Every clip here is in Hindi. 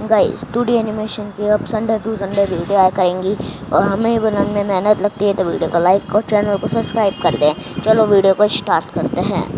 गाइस 2D एनिमेशन की अब संडे टू संडे वीडियो आया करेंगी और हमें बनाने में मेहनत लगती है, तो वीडियो को लाइक और चैनल को सब्सक्राइब कर दें। चलो वीडियो को स्टार्ट करते हैं।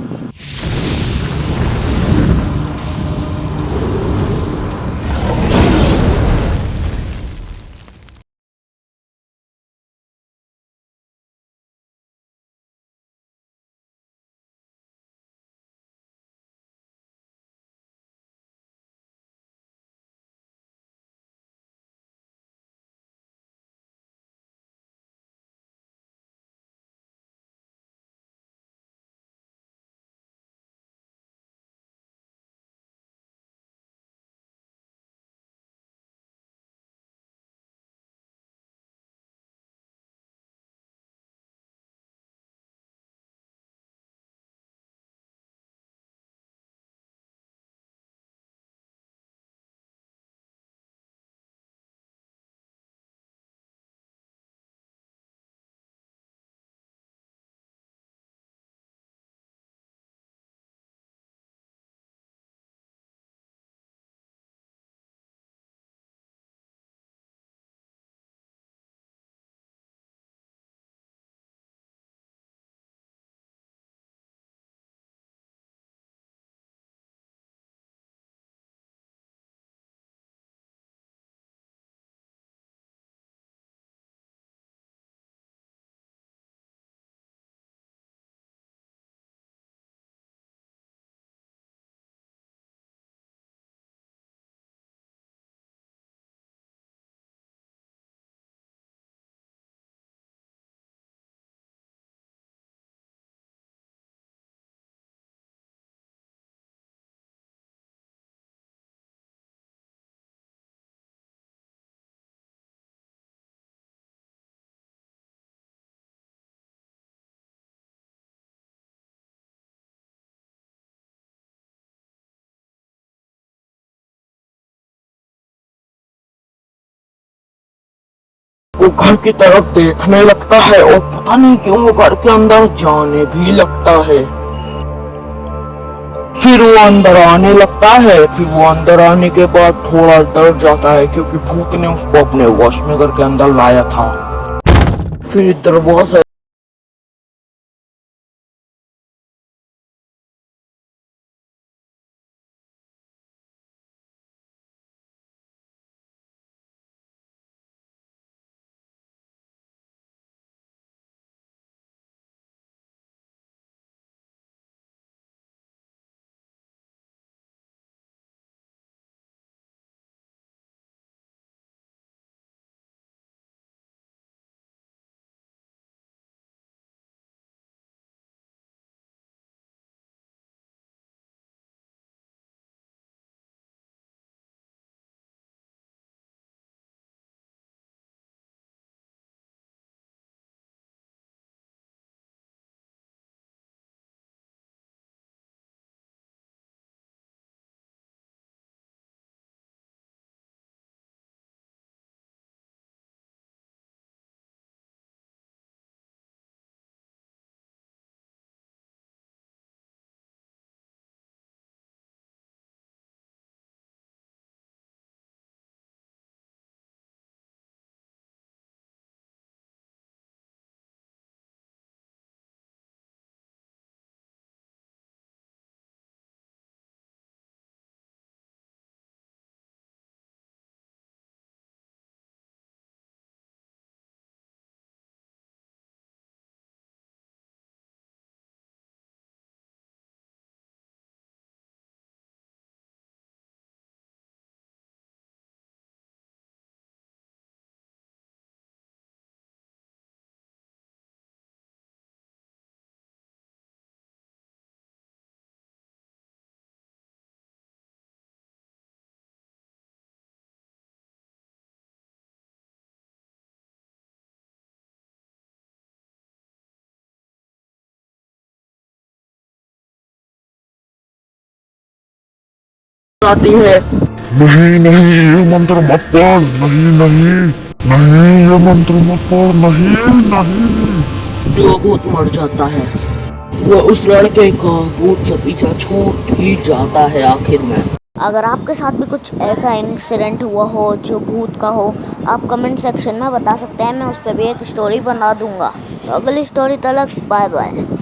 वो घर की तरफ देखने लगता है और पता नहीं क्यों वो घर के अंदर जाने भी लगता है। फिर वो अंदर आने लगता है। फिर वो अंदर आने के बाद थोड़ा डर जाता है क्योंकि भूत ने उसको अपने वश में घर के अंदर लाया था। फिर दरवाजा आती है। नहीं नहीं, ये मंत्र मत पढ़। नहीं नहीं नहीं, ये मंत्र मत पढ़। नहीं नहीं। जो भूत मर जाता है। वो उस लड़के का भूत से पीछा छूट ही जाता है आखिर में। अगर आपके साथ भी कुछ ऐसा इंसिडेंट हुआ हो जो भूत का हो, आप कमेंट सेक्शन में बता सकते हैं, मैं उस पर भी एक स्टोरी बना दूंगा। तो अगली स्टोरी तक बाय बाय।